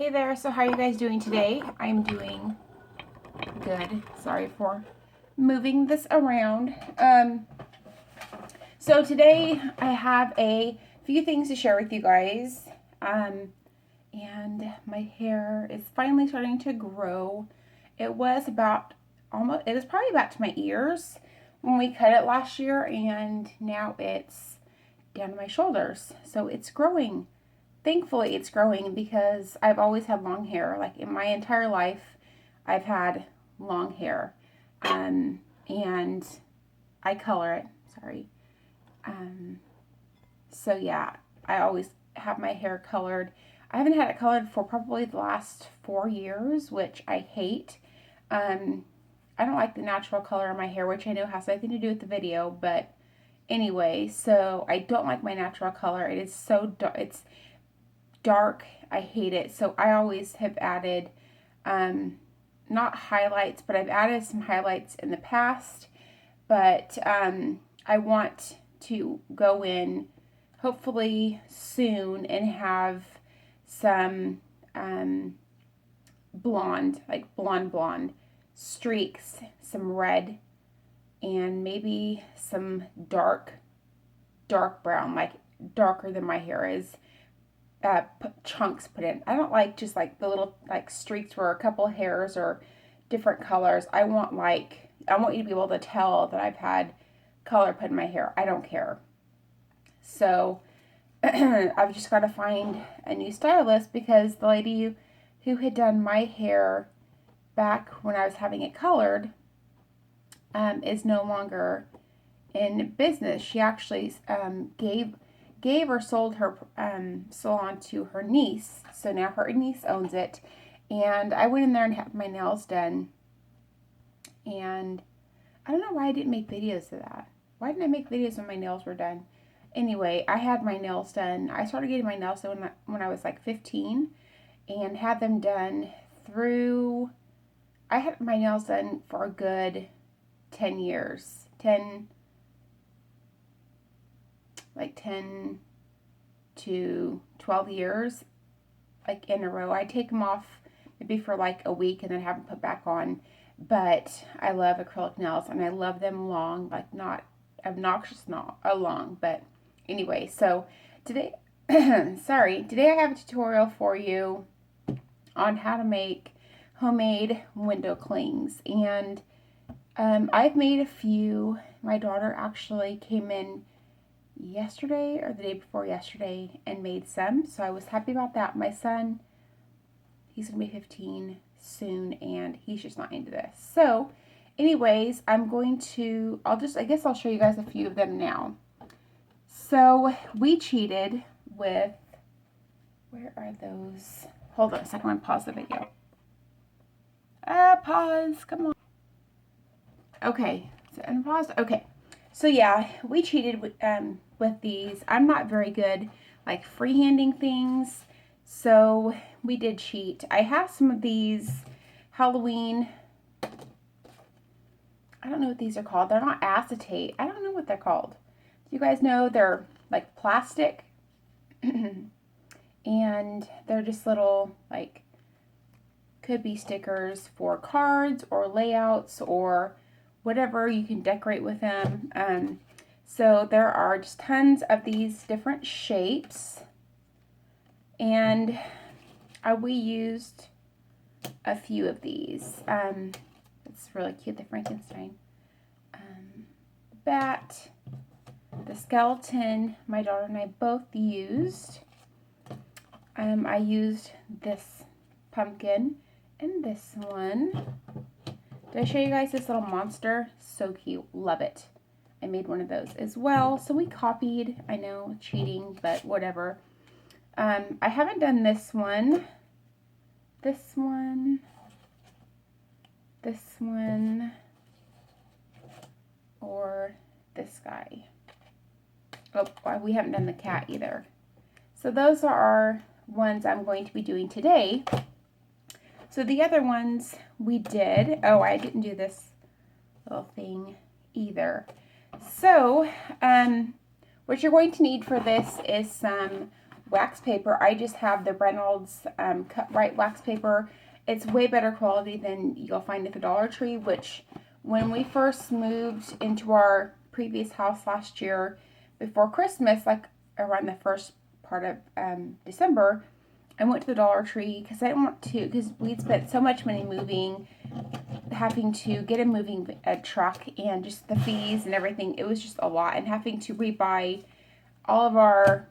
Hey there, so how are you guys doing today? I'm doing good. Sorry for moving this around. So today I have a few things to share with you guys. And my hair is finally starting to grow. It was probably about to my ears when we cut it last year, and now it's down to my shoulders. So it's growing. Thankfully, it's growing because I've always had long hair. Like in my entire life, I've had long hair. And I color it. Sorry. So yeah, I always have my hair colored. I haven't had it colored for probably the last 4 years, which I hate. I don't like the natural color of my hair, which I know has nothing to do with the video, but anyway, so I don't like my natural color. It is so dark. It's dark. I hate it. So I always have added, not highlights, but I've added some highlights in the past. But I want to go in hopefully soon and have some blonde, like blonde streaks, some red, and maybe some dark brown, like darker than my hair is. Chunks put in. I don't like just like the little like streaks where a couple hairs or different colors. I want you to be able to tell that I've had color put in my hair. I don't care. So I've just got to find a new stylist because the lady who had done my hair back when I was having it colored is no longer in business. She actually gave or sold her salon to her niece. So now her niece owns it. And I went in there and had my nails done. And I don't know why I didn't make videos of that. Why didn't I make videos when my nails were done? Anyway, I had my nails done. I started getting my nails done when I was like 15 and had them done through, I had my nails done for a good 10 years. 10 to 12 years, like in a row. I take them off maybe for like a week and then have them put back on. But I love acrylic nails and I love them long, like not obnoxious, not long. But anyway, so today, today I have a tutorial for you on how to make homemade window clings. And I've made a few. My daughter actually came in yesterday or the day before yesterday and made some, so I was happy about that. My son, he's gonna be 15 soon and he's just not into this. So anyways, I guess I'll show you guys a few of them now. So we cheated with, where are those? Hold on a second, I'm gonna pause the video. Pause, come on. Okay, so unpaused. Okay, so yeah, we cheated with these. I'm not very good like freehanding things, so we did cheat. I have some of these Halloween, I don't know what these are called. They're not acetate. I don't know what they're called. Do you guys know? They're like plastic and they're just little, like, could be stickers for cards or layouts or whatever. You can decorate with them. So there are just tons of these different shapes, and we used a few of these. It's really cute, the Frankenstein. The bat, the skeleton, my daughter and I both used. I used this pumpkin and this one. Did I show you guys this little monster? So cute. Love it. I made one of those as well. So we copied. I know, cheating, but whatever. I haven't done this one. This one. This one. Or this guy. Oh, we haven't done the cat either. So those are our ones I'm going to be doing today. So the other ones we did. Oh, I didn't do this little thing either. So, what you're going to need for this is some wax paper. I just have the Reynolds Cut Right wax paper. It's way better quality than you'll find at the Dollar Tree, which when we first moved into our previous house last year before Christmas, like around the first part of December, I went to the Dollar Tree because I didn't want to, because we'd spent so much money moving, having to get a moving truck and just the fees and everything. It was just a lot, and having to rebuy all of our,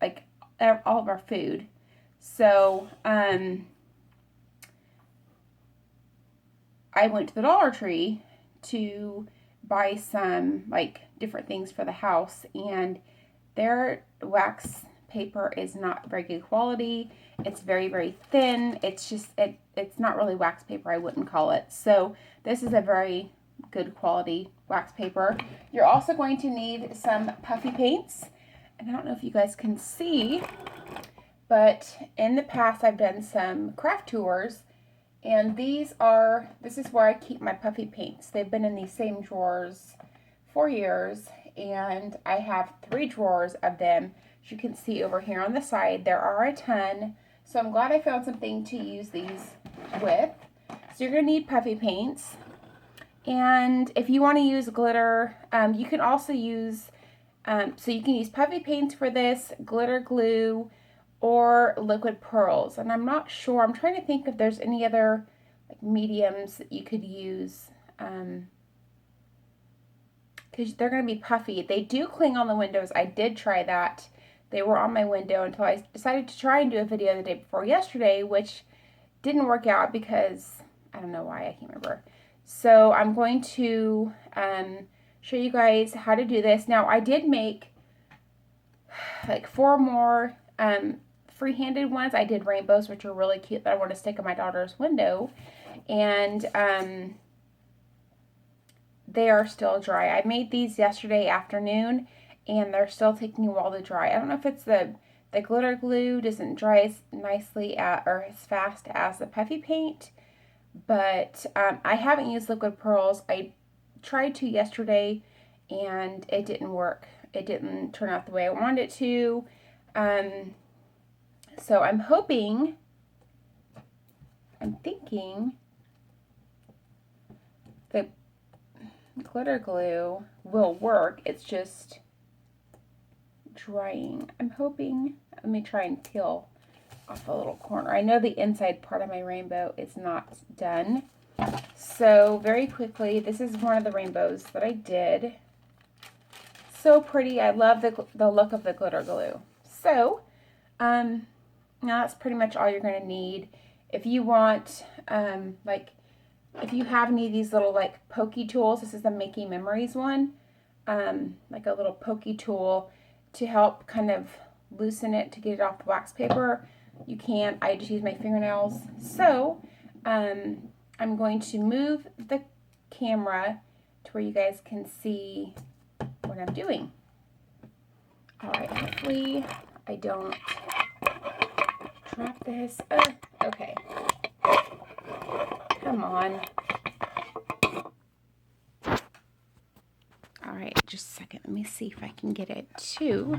like, all of our food. So, I went to the Dollar Tree to buy some, like, different things for the house, and their wax paper is not very good quality. It's very, very thin. It's just, it's not really wax paper, I wouldn't call it. So this is a very good quality wax paper. You're also going to need some puffy paints. And I don't know if you guys can see, but in the past I've done some craft tours, and this is where I keep my puffy paints. They've been in these same drawers for years, and I have 3 drawers of them. As you can see over here on the side, there are a ton. So I'm glad I found something to use these with. So you're going to need puffy paints. And if you want to use glitter, you can also use, so you can use puffy paints for this, glitter glue, or liquid pearls. And I'm not sure, I'm trying to think if there's any other like mediums that you could use. Because they're going to be puffy. They do cling on the windows. I did try that. They were on my window until I decided to try and do a video the day before yesterday, which didn't work out because I don't know why, I can't remember. So I'm going to show you guys how to do this. Now, I did make like 4 more free-handed ones. I did rainbows, which are really cute, that I want to stick in my daughter's window. And they are still dry. I made these yesterday afternoon, and they're still taking a while to dry. I don't know if it's the glitter glue doesn't dry as nicely or as fast as the puffy paint, but I haven't used liquid pearls. I tried to yesterday, and it didn't work. It didn't turn out the way I wanted it to. So I'm thinking that glitter glue will work. It's just drying. I'm hoping. Let me try and peel off a little corner. I know the inside part of my rainbow is not done. So very quickly, this is one of the rainbows that I did. So pretty. I love the look of the glitter glue. So now that's pretty much all you're going to need. If you want, if you have any of these little like pokey tools, this is the Making Memories one, like a little pokey tool to help kind of loosen it to get it off the wax paper. You can. I just use my fingernails. So I'm going to move the camera to where you guys can see what I'm doing. All right, hopefully I don't drop this. Okay. Come on. All right, just a second. Let me see if I can get it to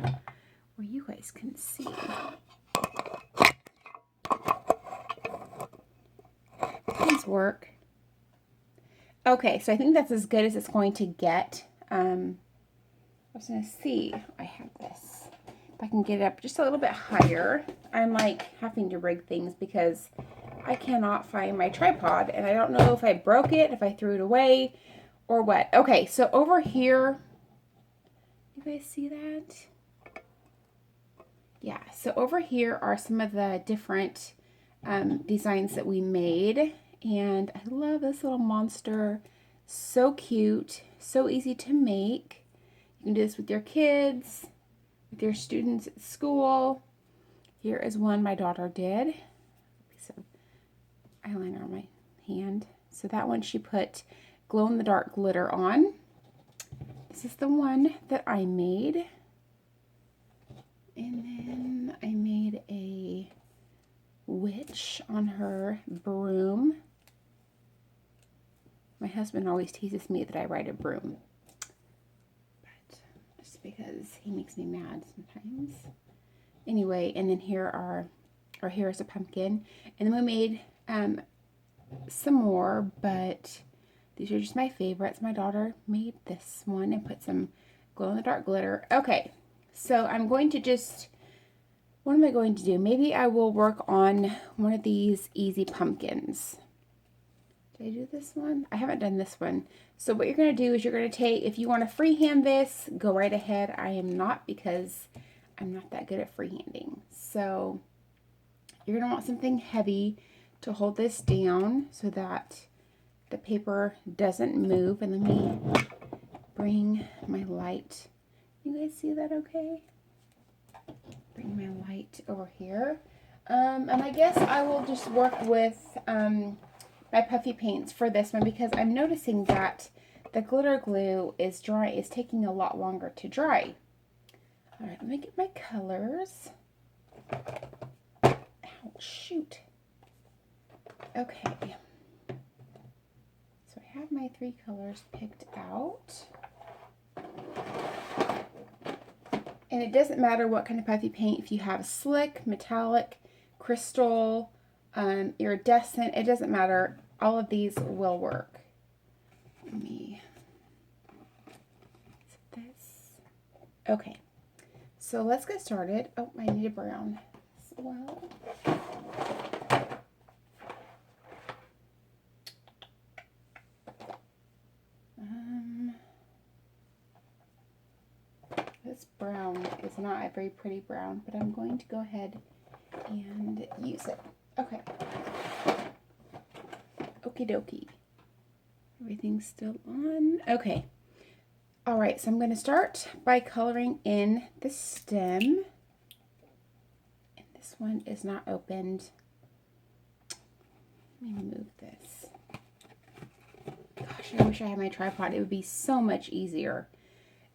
where you guys can see. Please work. Okay, so I think that's as good as it's going to get. I was going to see. I have this. If I can get it up just a little bit higher. I'm like having to rig things because I cannot find my tripod, and I don't know if I broke it, if I threw it away, or what. Okay, so over here, you guys see that? Yeah, so over here are some of the different designs that we made, and I love this little monster. So cute, so easy to make. You can do this with your kids, with your students at school. Here is one my daughter did. Piece of eyeliner on my hand. So that one she put glow-in-the-dark glitter on. This is the one that I made. And then I made a witch on her broom. My husband always teases me that I ride a broom, but just because he makes me mad sometimes. Anyway, and then here's a pumpkin. And then we made some more, but these are just my favorites. My daughter made this one and put some glow-in-the-dark glitter. Okay, so I'm going to just, what am I going to do? Maybe I will work on one of these easy pumpkins. Did I do this one? I haven't done this one. So what you're going to do is you're going to take, if you want to freehand this, go right ahead. I am not, because I'm not that good at freehanding. So you're going to want something heavy to hold this down so that the paper doesn't move. And let me bring my light. You guys see that okay? Bring my light over here. And I guess I will just work with my puffy paints for this one, because I'm noticing that the glitter glue is taking a lot longer to dry. All right, let me get my colors. Ow, shoot. Okay. So I have my 3 colors picked out. And it doesn't matter what kind of puffy paint, if you have slick, metallic, crystal, iridescent, it doesn't matter. All of these will work. Let me set this. Okay, so let's get started. Oh, I need a brown as well. This brown is not a very pretty brown, but I'm going to go ahead and use it. Okay. Okie dokie. Everything's still on. Okay. All right, so I'm going to start by coloring in the stem. And this one is not opened. Let me move this. Gosh, I wish I had my tripod. It would be so much easier.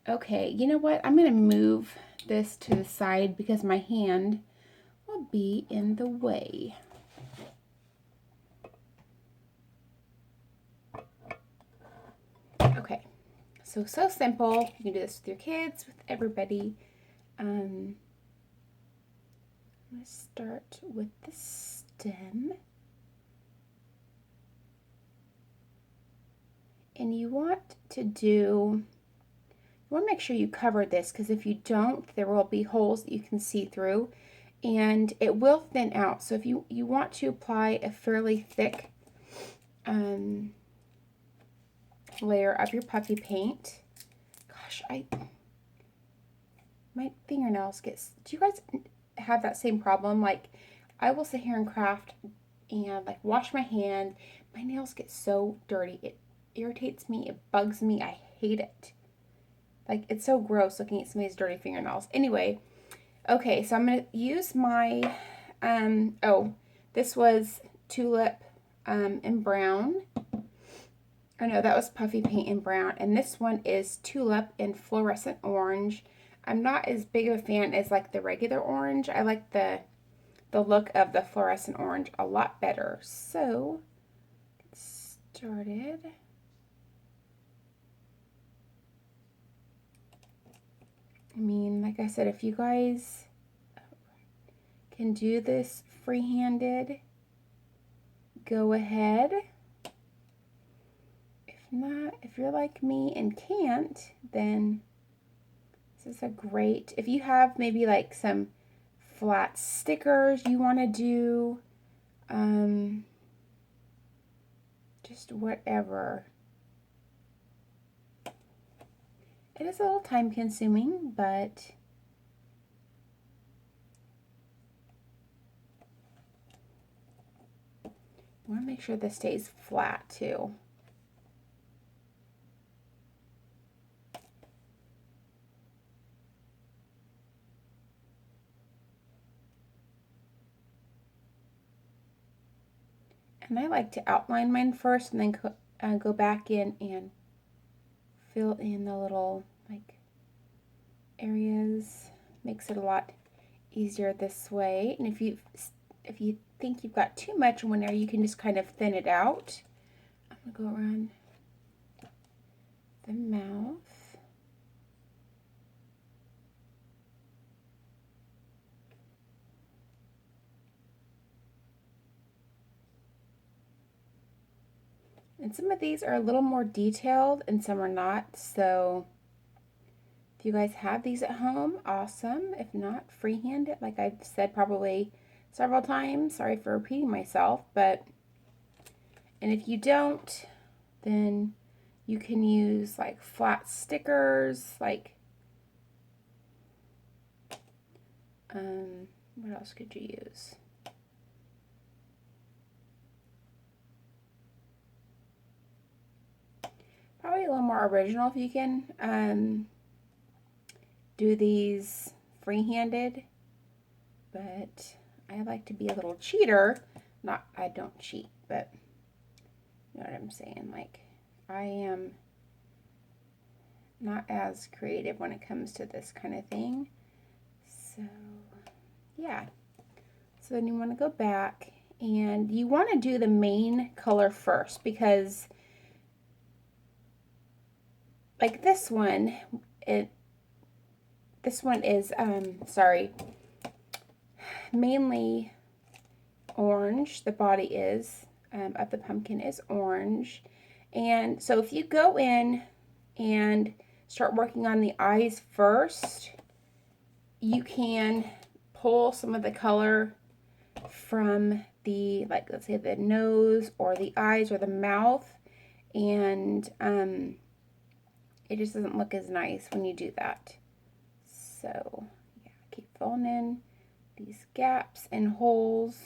Okay, you know what? I'm going to move this to the side because my hand will be in the way. Okay, so simple. You can do this with your kids, with everybody. I'm going to start with the stem. And you want to make sure you cover this, because if you don't, there will be holes that you can see through and it will thin out. So if you want to apply a fairly thick layer of your puffy paint. Gosh, my fingernails do you guys have that same problem? Like, I will sit here and craft and like wash my hand. My nails get so dirty. It irritates me. It bugs me. I hate it. Like, it's so gross looking at somebody's dirty fingernails. Anyway, okay, so I'm going to use my, this was tulip in brown. Oh no, that was puffy paint in brown. And this one is tulip in fluorescent orange. I'm not as big of a fan as like the regular orange. I like the look of the fluorescent orange a lot better. So, get started. I mean, like I said, if you guys can do this free-handed, go ahead. If not, if you're like me and can't, then this is a great, if you have maybe like some flat stickers you want to do, just whatever. It is a little time consuming, but I want to make sure this stays flat too. And I like to outline mine first and then go back in and fill in the little like areas. Makes it a lot easier this way. And if you think you've got too much in one area, you can just kind of thin it out. I'm gonna go around the mouth. And some of these are a little more detailed and some are not. So if you guys have these at home, awesome. If not, freehand it like I've said probably several times. Sorry for repeating myself, but and if you don't, then you can use like flat stickers, like what else could you use? Probably a little more original if you can do these free-handed, but I like to be a little cheater. Not, I don't cheat, but you know what I'm saying? Like, I am not as creative when it comes to this kind of thing. So, yeah. So then you want to go back and you want to do the main color first because like this one is sorry, mainly orange. The body is of the pumpkin is orange. And so if you go in and start working on the eyes first, you can pull some of the color from the, like, let's say the nose or the eyes or the mouth, and it just doesn't look as nice when you do that. So yeah, keep filling in these gaps and holes.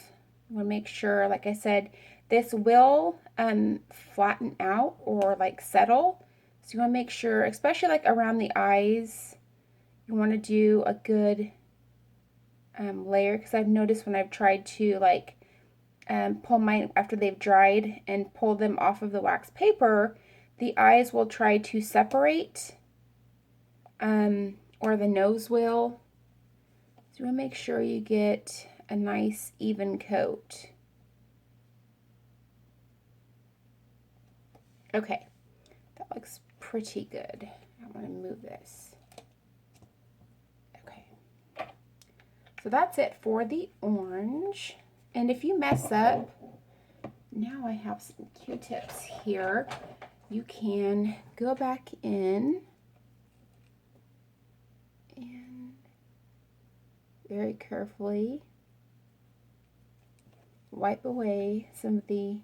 I'm gonna make sure, like I said, this will flatten out or like settle. So you want to make sure, especially like around the eyes, you want to do a good layer, because I've noticed when I've tried to like pull mine after they've dried and pull them off of the wax paper, the eyes will try to separate or the nose will. So you want to make sure you get a nice even coat. Okay, that looks pretty good. I want to move this. Okay, so that's it for the orange. And if you mess up, now I have some Q-tips here. You can go back in and very carefully wipe away some of the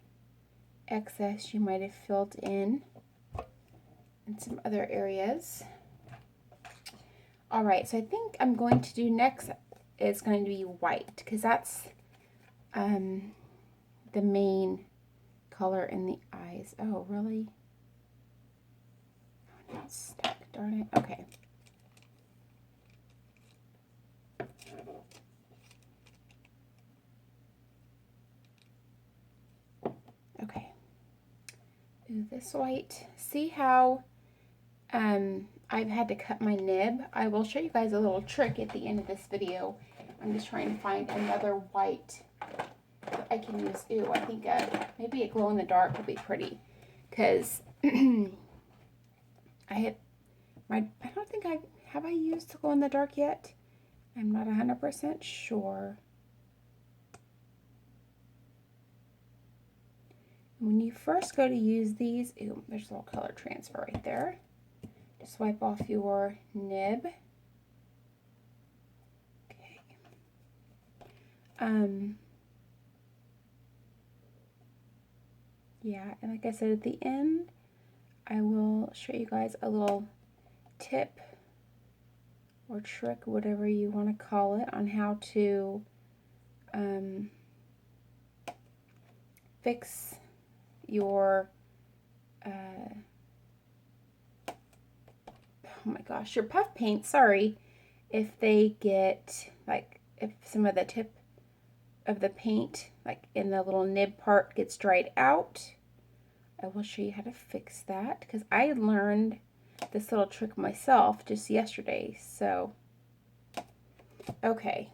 excess you might have filled in some other areas. All right, so I think I'm going to do next is going to be white, because that's the main color in the eyes. Oh, really? Oh, not stuck, darn it. Okay. Okay. Do this white. See how I've had to cut my nib? I will show you guys a little trick at the end of this video. I'm just trying to find another white that I can use. Ooh, I think maybe a glow in the dark would be pretty, because I don't think have I used glow in the dark yet? I'm not 100% sure. When you first go to use these, ooh, there's a little color transfer right there. Just wipe off your nib. Okay. Yeah, and like I said, at the end, I will show you guys a little tip or trick, whatever you want to call it, on how to fix your oh my gosh, your puff paint, sorry, if they get, like, if some of the tip of the paint, like in the little nib part, gets dried out. I will show you how to fix that, because I learned this little trick myself just yesterday. So, okay,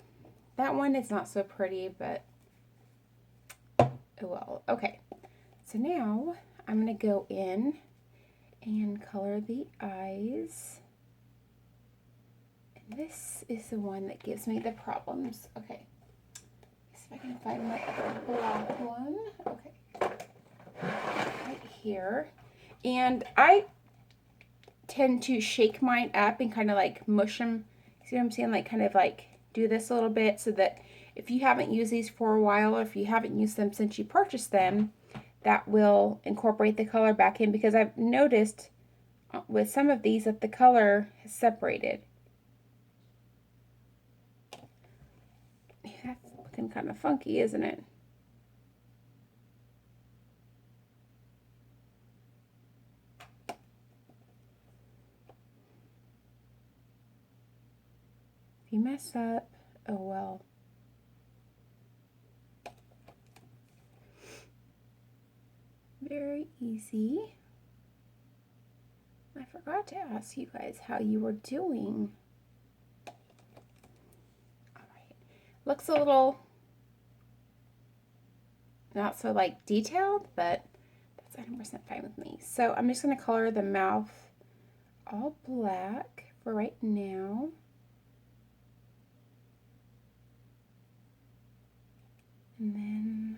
that one is not so pretty, but oh well. Okay, so now I'm going to go in and color the eyes. And this is the one that gives me the problems. Okay, see if I can find my other black one. Okay, right here. And I tend to shake mine up and kind of like mush them. See what I'm saying? Like kind of like do this a little bit so that if you haven't used these for a while, or if you haven't used them since you purchased them, that will incorporate the color back in, because I've noticed with some of these that the color has separated. That's looking kind of funky, isn't it? If you mess up, oh well. Very easy. I forgot to ask you guys how you were doing. All right. Looks a little not so like detailed, but that's 100% fine with me. So I'm just going to color the mouth all black for right now. And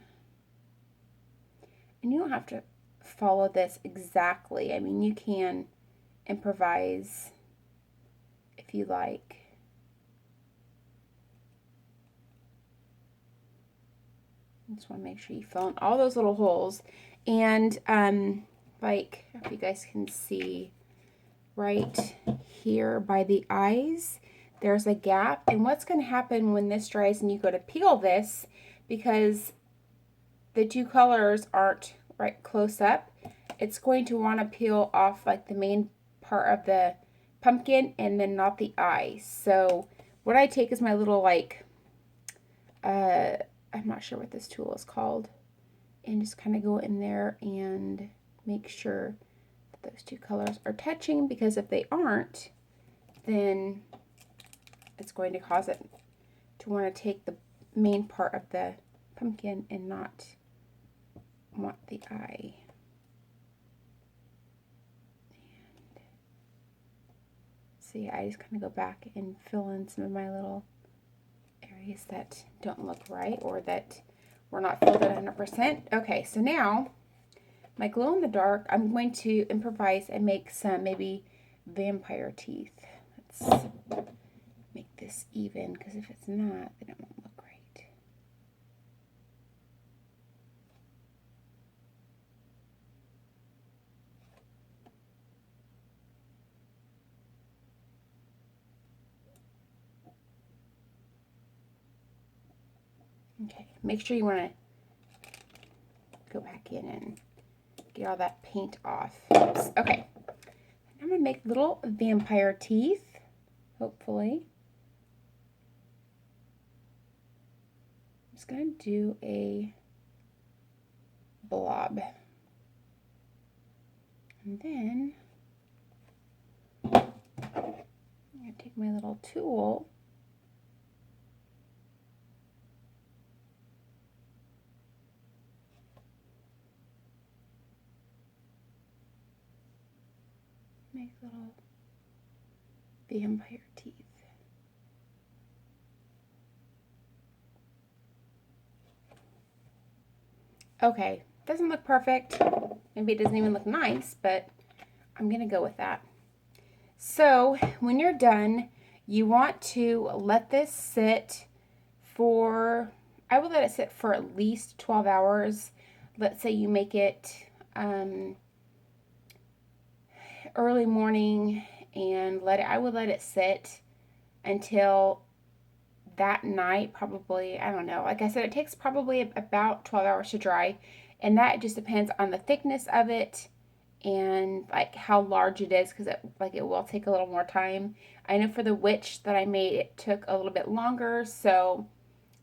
you don't have to follow this exactly. I mean, you can improvise if you like. Just want to make sure you fill in all those little holes. And like, if you guys can see right here by the eyes, there's a gap. And what's going to happen when this dries and you go to peel this, because the two colors aren't right close up, it's going to want to peel off like the main part of the pumpkin and then not the eye. So what I take is my little like, I'm not sure what this tool is called, and just kind of go in there and make sure that those two colors are touching, because if they aren't, then it's going to cause it to want to take the main part of the pumpkin and not want the eye. And see, I just kind of go back and fill in some of my little areas that don't look right, or that were not filled at 100%. Okay, so now my glow in the dark, I'm going to improvise and make some maybe vampire teeth. Let's make this even, because if it's not, then it won't look right. Okay, make sure you want to go back in and get all that paint off. Oops. Okay, I'm going to make little vampire teeth, hopefully. I'm just going to do a blob. And then I'm going to take my little tool . Make little vampire teeth. Okay, doesn't look perfect. Maybe it doesn't even look nice, but I'm gonna go with that. So when you're done, you want to let this sit for, I would let it sit for at least 12 hours. Let's say you make it early morning, and I would let it sit until that night, probably, I don't know. Like I said, it takes probably about 12 hours to dry, and that just depends on the thickness of it and like how large it is, because it will take a little more time. I know for the witch that I made, it took a little bit longer, so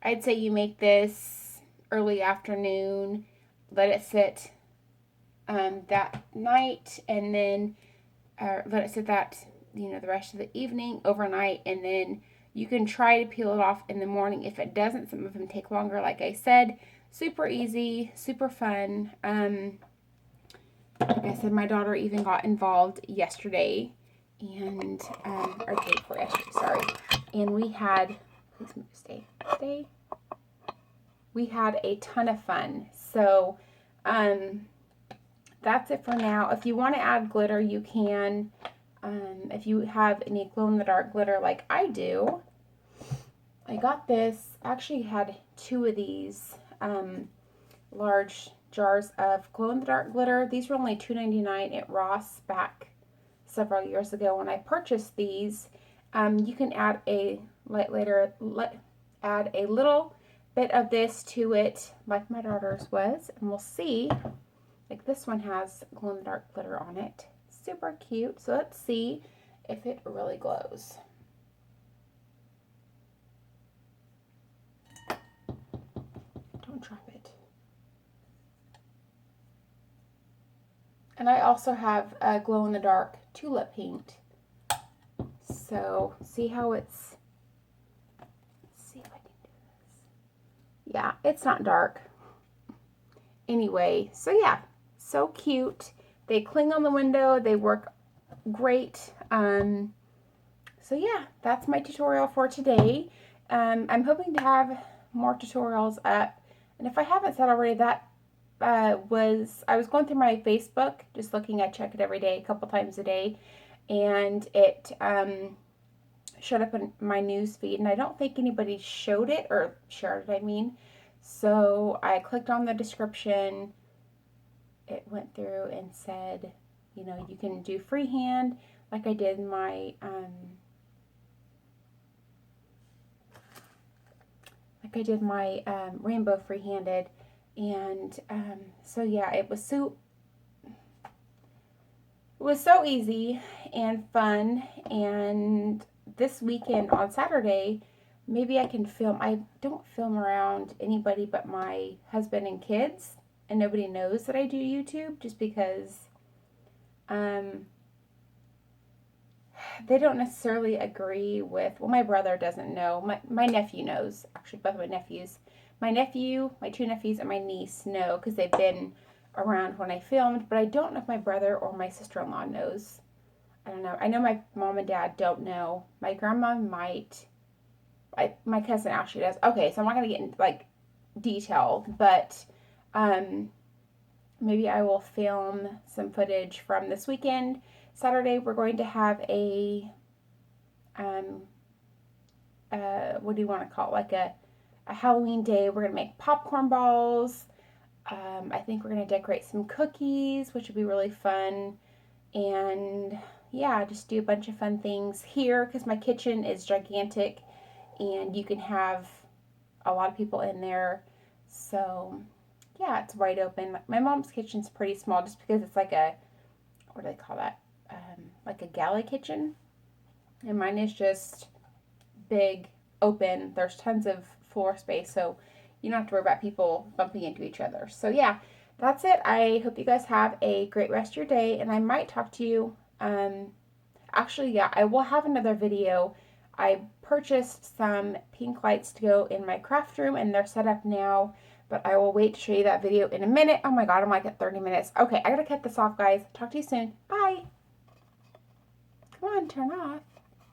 I'd say you make this early afternoon, let it sit that night, and then let it sit that, the rest of the evening, overnight, and then you can try to peel it off in the morning. If it doesn't, some of them take longer, like I said. Super easy, super fun. Like I said, my daughter even got involved yesterday, and, or day before yesterday, sorry. And we had, please move, stay. We had a ton of fun. So, that's it for now. If you want to add glitter, you can. If you have any glow-in-the-dark glitter like I do, I got this. I actually had 2 of these large jars of glow-in-the-dark glitter. These were only $2.99 at Ross back several years ago when I purchased these. You can add add a little bit of this to it, like my daughter's was, and we'll see. Like this one has glow-in-the-dark glitter on it. Super cute. So let's see if it really glows. Don't drop it. And I also have a glow-in-the-dark tulip paint. So see how it's, let's see if I can do this. Yeah, it's not dark. Anyway, so yeah, so cute. They cling on the window. They work great. So yeah, that's my tutorial for today. I'm hoping to have more tutorials up. And if I haven't said already, that I was going through my Facebook, just looking. I check it every day, a couple times a day, and it showed up in my news feed, and I don't think anybody showed it or shared it, I mean. So I clicked on the description. It went through and said, you know, you can do freehand like I did my rainbow freehanded. And so yeah, it was so easy and fun. And this weekend on Saturday, maybe I can film. I don't film around anybody but my husband and kids, and nobody knows that I do YouTube, just because they don't necessarily agree with, well, my brother doesn't know. My nephew knows, actually, both of my nephews. My nephew, my 2 nephews, and my niece know because they've been around when I filmed, but I don't know if my brother or my sister-in-law knows. I don't know. I know my mom and dad don't know. My grandma might. My cousin actually does. Okay, so I'm not going to get into, like, detail, but maybe I will film some footage from this weekend. Saturday, we're going to have a, what do you want to call it? Like a Halloween day. We're going to make popcorn balls. I think we're going to decorate some cookies, which would be really fun. And yeah, just do a bunch of fun things here because my kitchen is gigantic and you can have a lot of people in there. So yeah, it's wide open. My mom's kitchen's pretty small just because it's like a, what do they call that? Like a galley kitchen. And mine is just big, open. There's tons of floor space, so you don't have to worry about people bumping into each other. So yeah, that's it. I hope you guys have a great rest of your day, and I might talk to you. Actually, yeah, I will have another video. I purchased some pink lights to go in my craft room, and they're set up now, but I will wait to show you that video in a minute. Oh my god, I'm like at 30 minutes. Okay, I gotta cut this off, guys. Talk to you soon. Bye. Come on, turn off.